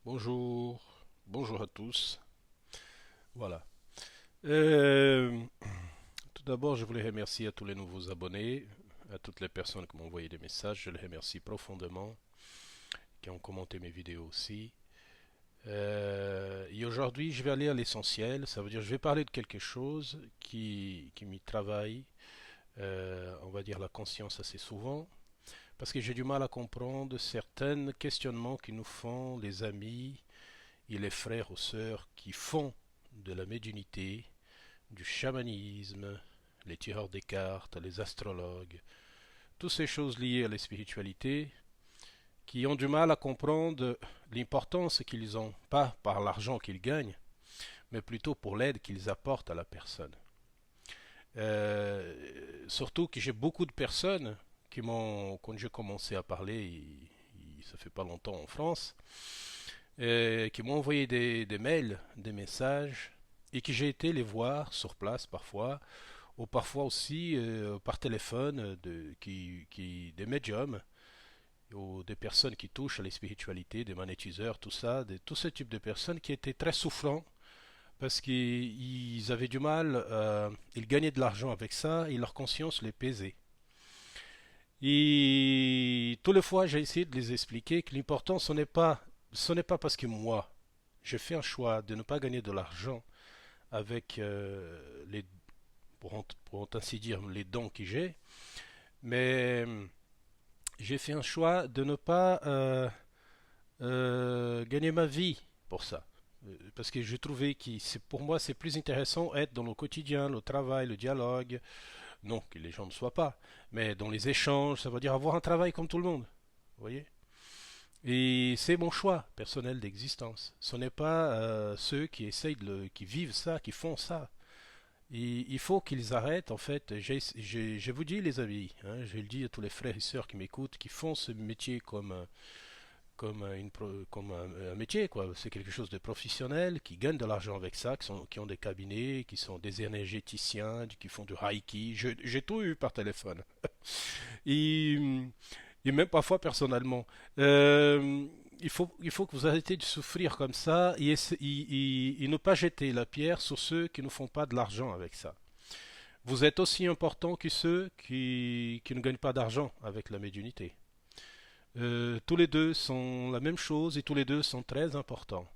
Bonjour, bonjour à tous. Voilà. Euh, Tout d'abord, je voulais remercier à tous les nouveaux abonnés, à toutes les personnes qui m'ont envoyé des messages. Je les remercie profondément, qui ont commenté mes vidéos aussi. Et aujourd'hui, je vais aller à l'essentiel. Ça veut dire, je vais parler de quelque chose qui m'y travaille, on va dire la conscience assez souvent, parce que j'ai du mal à comprendre certains questionnements qui nous font les amis et les frères ou sœurs qui font de la médiumnité, du chamanisme, les tireurs des cartes, les astrologues, toutes ces choses liées à la spiritualité, qui ont du mal à comprendre l'importance qu'ils ont, pas par l'argent qu'ils gagnent, mais plutôt pour l'aide qu'ils apportent à la personne. Surtout que j'ai beaucoup de personnes qui m'ont, quand j'ai commencé à parler, ça fait pas longtemps en France, qui m'ont envoyé des mails, des messages, et que j'ai été les voir sur place parfois, ou parfois aussi par téléphone, des médiums, ou des personnes qui touchent à la spiritualité, des magnétiseurs, tout ça, tout ce type de personnes qui étaient très souffrants parce qu'ils avaient du mal, ils gagnaient de l'argent avec ça et leur conscience les pesait. Et toutes les fois, j'ai essayé de les expliquer que l'important, ce n'est pas parce que moi, j'ai fait un choix de ne pas gagner de l'argent avec pour ainsi dire, les dons que j'ai, mais j'ai fait un choix de ne pas gagner ma vie pour ça. Parce que je trouvais que pour moi c'est plus intéressant être dans le quotidien, le travail, le dialogue, non que les gens ne soient pas, mais dans les échanges, ça veut dire avoir un travail comme tout le monde, vous voyez. Et c'est mon choix personnel d'existence. Ce n'est pas ceux qui essayent qui vivent ça, qui font ça. Et il faut qu'ils arrêtent, en fait. Je vous dis, les amis, hein, je le dis à tous les frères et sœurs qui m'écoutent, qui font ce métier comme un métier, quoi. C'est quelque chose de professionnel, qui gagnent de l'argent avec ça, qui ont des cabinets, qui sont des énergéticiens, qui font du Reiki. J'ai tout eu par téléphone. Et, et même parfois personnellement. Il faut que vous arrêtez de souffrir comme ça et ne pas jeter la pierre sur ceux qui ne font pas de l'argent avec ça. Vous êtes aussi important que ceux qui ne gagnent pas d'argent avec la médiumnité. Tous les deux sont la même chose et tous les deux sont très importants.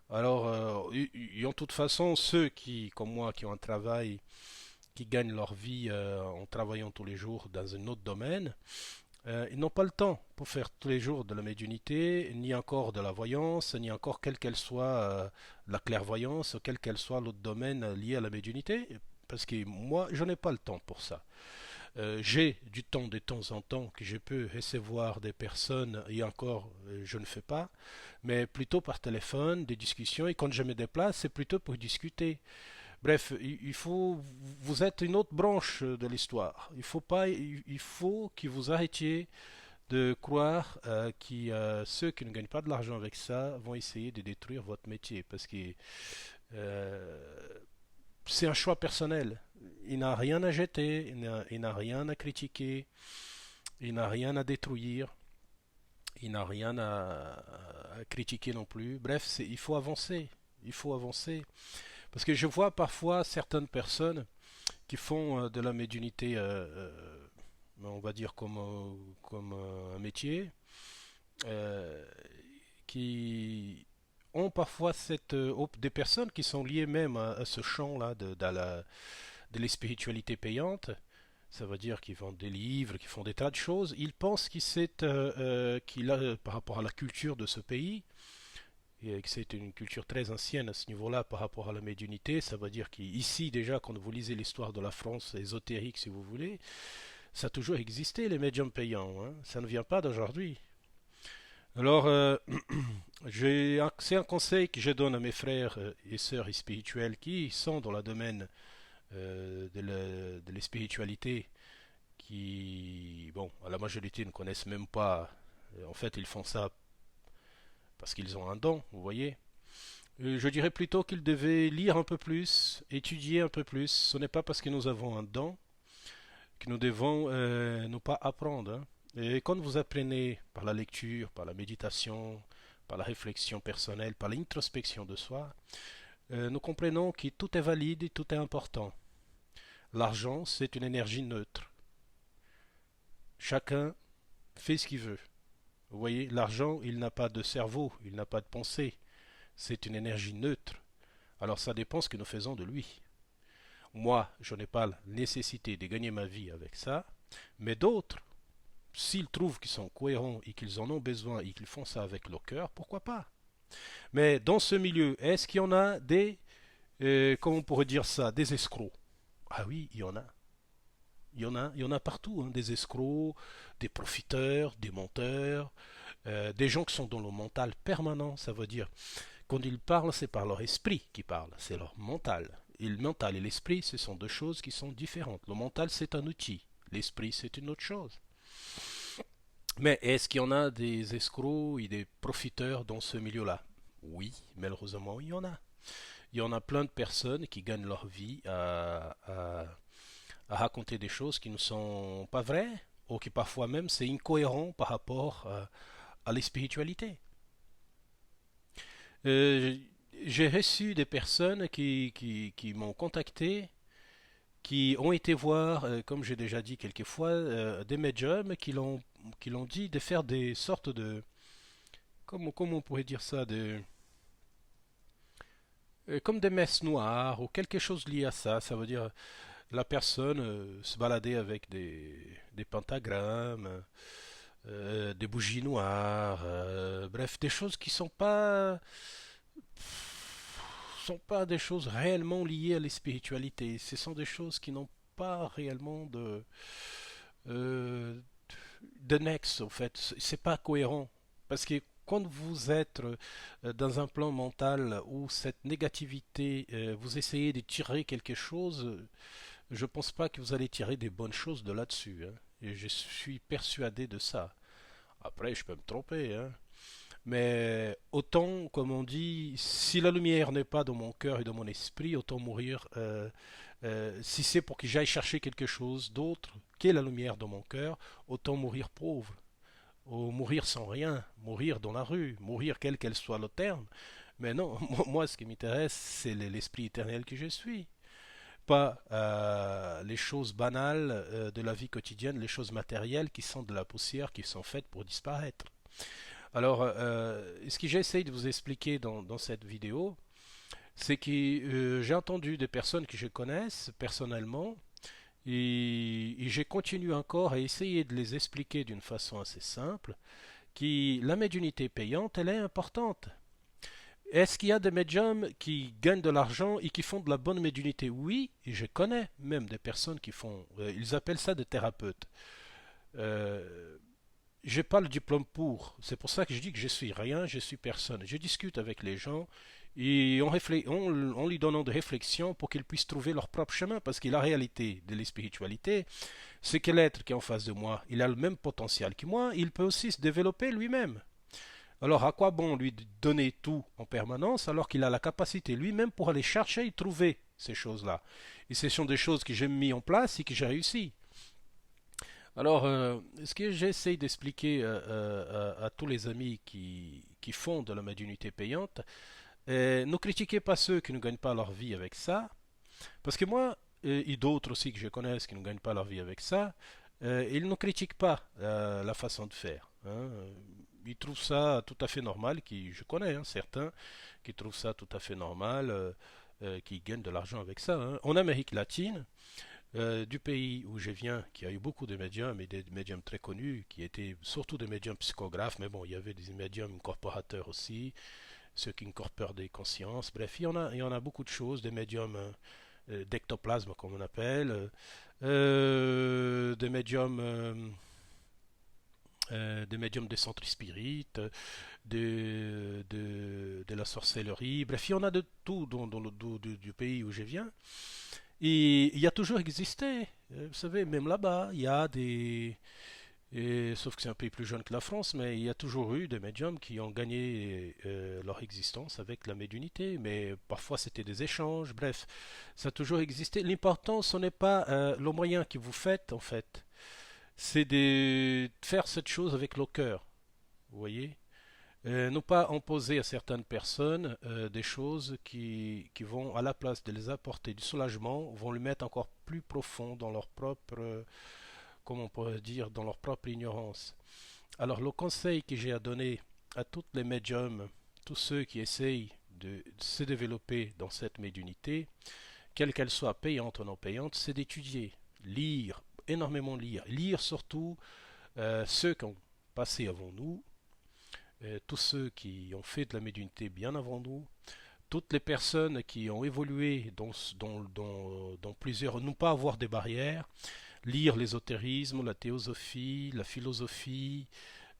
Alors, en toute façon, ceux qui, comme moi, qui ont un travail, qui gagnent leur vie en travaillant tous les jours dans un autre domaine, ils n'ont pas le temps pour faire tous les jours de la médiumnité, ni encore de la voyance, ni encore quelle qu'elle soit la clairvoyance, quel qu'elle soit l'autre domaine lié à la médiumnité, parce que moi, je n'ai pas le temps pour ça. J'ai du temps de temps en temps que je peux recevoir des personnes, et encore, je ne fais pas, mais plutôt par téléphone, des discussions, et quand je me déplace, c'est plutôt pour discuter. Bref, il faut, vous êtes une autre branche de l'histoire. Il faut pas, il faut que vous arrêtiez de croire que ceux qui ne gagnent pas de l'argent avec ça vont essayer de détruire votre métier, parce que euh, c'est un choix personnel. Il n'a rien à jeter, il n'a rien à critiquer, il n'a rien à détruire, il n'a rien à critiquer non plus. Bref, il faut avancer. Il faut avancer. Parce que je vois parfois certaines personnes qui font de la médiumnité, on va dire comme un métier, euh, qui ont parfois des personnes qui sont liées même à ce champ-là de la spiritualité payante. Ça veut dire qu'ils vendent des livres, qu'ils font des tas de choses. Ils pensent qu'il a, par rapport à la culture de ce pays, et que c'est une culture très ancienne à ce niveau-là par rapport à la médiumnité. Ça veut dire qu'ici, déjà, quand vous lisez l'histoire de la France ésotérique, si vous voulez, ça a toujours existé, les médiums payants. Hein. Ça ne vient pas d'aujourd'hui. Alors, c'est un conseil que je donne à mes frères et sœurs spirituels qui sont dans le domaine de la spiritualité, qui, bon, à la majorité ne connaissent même pas. En fait, ils font ça parce qu'ils ont un don, vous voyez. Je dirais plutôt qu'ils devaient lire un peu plus, étudier un peu plus. Ce n'est pas parce que nous avons un don que nous devons ne pas apprendre. Hein. Et quand vous apprenez par la lecture, par la méditation, par la réflexion personnelle, par l'introspection de soi, nous comprenons que tout est valide et tout est important. L'argent, c'est une énergie neutre. Chacun fait ce qu'il veut. Vous voyez, l'argent, il n'a pas de cerveau, il n'a pas de pensée. C'est une énergie neutre. Alors ça dépend ce que nous faisons de lui. Moi, je n'ai pas la nécessité de gagner ma vie avec ça, mais d'autres, s'ils trouvent qu'ils sont cohérents et qu'ils en ont besoin et qu'ils font ça avec leur cœur, pourquoi pas? Mais dans ce milieu, est-ce qu'il y en a des, comment on pourrait dire ça, des escrocs? Ah oui, il y en a. Il y en a partout, hein, des escrocs, des profiteurs, des menteurs, des gens qui sont dans le mental permanent. Ça veut dire, quand ils parlent, c'est par leur esprit qu'ils parlent, c'est leur mental. Et le mental et l'esprit, ce sont deux choses qui sont différentes. Le mental, c'est un outil. L'esprit, c'est une autre chose. Mais est-ce qu'il y en a des escrocs et des profiteurs dans ce milieu-là? Oui, malheureusement, il y en a. Il y en a plein de personnes qui gagnent leur vie à raconter des choses qui ne sont pas vraies, ou qui parfois même c'est incohérent par rapport à la spiritualité. Euh, j'ai reçu des personnes qui m'ont contacté, qui ont été voir, comme j'ai déjà dit quelquefois, des médiums qui l'ont dit de faire des sortes de... Comment on pourrait dire ça comme des messes noires ou quelque chose lié à ça. Ça veut dire la personne se balader avec des pentagrammes, des bougies noires, bref, des choses qui sont pas des choses réellement liées à la spiritualité. Ce sont des choses qui n'ont pas réellement euh, de nexe, en fait. C'est pas cohérent. Parce que quand vous êtes dans un plan mental où cette négativité, vous essayez de tirer quelque chose, je pense pas que vous allez tirer des bonnes choses de là-dessus, hein. Et je suis persuadé de ça. Après, je peux me tromper, hein. Mais autant, comme on dit, si la lumière n'est pas dans mon cœur et dans mon esprit, autant mourir. Si c'est pour que j'aille chercher quelque chose d'autre qu'est la lumière dans mon cœur, autant mourir pauvre. Ou mourir sans rien, mourir dans la rue, mourir quel qu'elle soit le terme. Mais non, moi, ce qui m'intéresse, c'est l'esprit éternel que je suis. Pas les choses banales de la vie quotidienne, les choses matérielles qui sont de la poussière, qui sont faites pour disparaître. Alors, ce que j'essaye de vous expliquer dans cette vidéo, c'est que j'ai entendu des personnes que je connaisse personnellement et j'ai continué encore à essayer de les expliquer d'une façon assez simple que la médiumnité payante, elle est importante. Est-ce qu'il y a des médiums qui gagnent de l'argent et qui font de la bonne médiumnité? Oui, et je connais même des personnes qui font, ils appellent ça des thérapeutes. Euh, j'ai pas le diplôme pour. C'est pour ça que je dis que je suis rien, je suis personne. Je discute avec les gens et en lui donnant des réflexions pour qu'ils puissent trouver leur propre chemin. Parce que la réalité de la spiritualité, c'est que l'être qui est en face de moi, il a le même potentiel que moi, il peut aussi se développer lui-même. Alors à quoi bon lui donner tout en permanence alors qu'il a la capacité lui-même pour aller chercher et trouver ces choses-là? Et ce sont des choses que j'ai mis en place et que j'ai réussi. Alors, ce que j'essaie d'expliquer à tous les amis qui font de la médiumnité payante, ne critiquez pas ceux qui ne gagnent pas leur vie avec ça, parce que moi, et d'autres aussi que je connais qui ne gagnent pas leur vie avec ça, ils ne critiquent pas la façon de faire, hein. Ils trouvent ça tout à fait normal, je connais, hein, certains qui trouvent ça tout à fait normal, qui gagnent de l'argent avec ça, hein. En Amérique latine, du pays où je viens, qui a eu beaucoup de médiums et des médiums très connus, qui étaient surtout des médiums psychographes, mais bon, il y avait des médiums incorporateurs aussi, ceux qui incorporent des consciences. Bref, il y en a beaucoup de choses, des médiums d'ectoplasme, comme on appelle, des médiums de centres spirites, de la sorcellerie. Bref, il y en a de tout dans du pays où je viens. Et il y a toujours existé, vous savez, même là-bas, il y a sauf que c'est un pays plus jeune que la France, mais il y a toujours eu des médiums qui ont gagné leur existence avec la médiumnité, mais parfois c'était des échanges, bref, ça a toujours existé. L'important, ce n'est pas le moyen que vous faites, en fait, c'est de faire cette chose avec le cœur, vous voyez. Ne pas imposer à certaines personnes des choses qui vont, à la place de les apporter du soulagement, vont les mettre encore plus profond dans leur propre, comment on pourrait dire, dans leur propre ignorance. Alors le conseil que j'ai à donner à toutes les médiums, tous ceux qui essayent de se développer dans cette médiumnité, quelle qu'elle soit payante ou non payante, c'est d'étudier, lire, énormément lire, lire surtout ceux qui ont passé avant nous, tous ceux qui ont fait de la médiumnité bien avant nous, toutes les personnes qui ont évolué dans plusieurs, ne pas avoir des barrières, lire l'ésotérisme, la théosophie, la philosophie,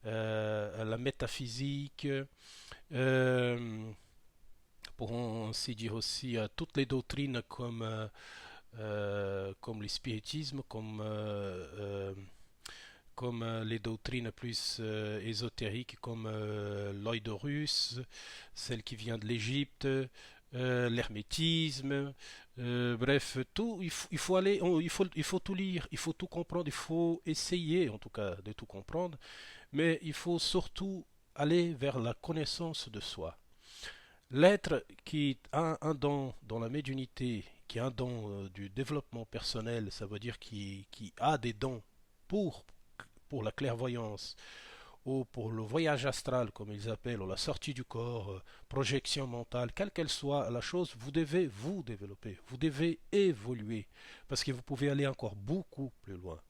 la métaphysique, euh, pour ainsi dire aussi toutes les doctrines comme le spiritisme, comme les doctrines plus ésotériques comme l'oïdorus, celle qui vient de l'Égypte, l'hermétisme, bref, tout, il faut aller, il faut tout lire, il faut tout comprendre, il faut essayer en tout cas de tout comprendre, mais il faut surtout aller vers la connaissance de soi. L'être qui a un don dans la médiumnité, qui a un don du développement personnel, ça veut dire qui a des dons pour, pour la clairvoyance ou pour le voyage astral, comme ils appellent, ou la sortie du corps, projection mentale, quelle qu'elle soit la chose, vous devez vous développer, vous devez évoluer, parce que vous pouvez aller encore beaucoup plus loin.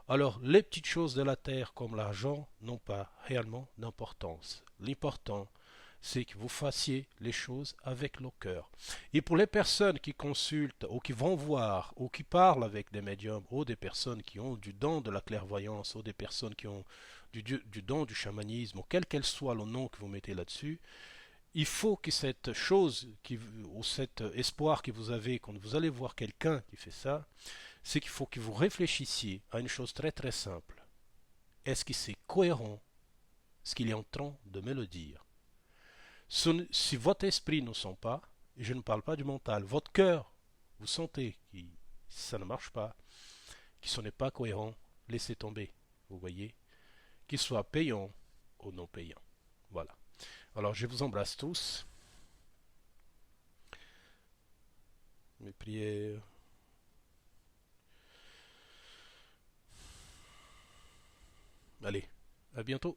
Alors, les petites choses de la terre comme l'argent n'ont pas réellement d'importance. L'important, c'est que vous fassiez les choses avec le cœur. Et pour les personnes qui consultent ou qui vont voir ou qui parlent avec des médiums ou des personnes qui ont du don de la clairvoyance ou des personnes qui ont du don du chamanisme ou quel qu'elle soit le nom que vous mettez là-dessus, il faut que cette chose ou cet espoir que vous avez quand vous allez voir quelqu'un qui fait ça, c'est qu'il faut que vous réfléchissiez à une chose très très simple. Est-ce que c'est cohérent ce qu'il est en train de me le dire? Si votre esprit ne sent pas, et je ne parle pas du mental, votre cœur, vous sentez que ça ne marche pas, que ce n'est pas cohérent, laissez tomber. Vous voyez, qu'il soit payant ou non payant. Voilà. Alors je vous embrasse tous. Mes prières. Allez, à bientôt.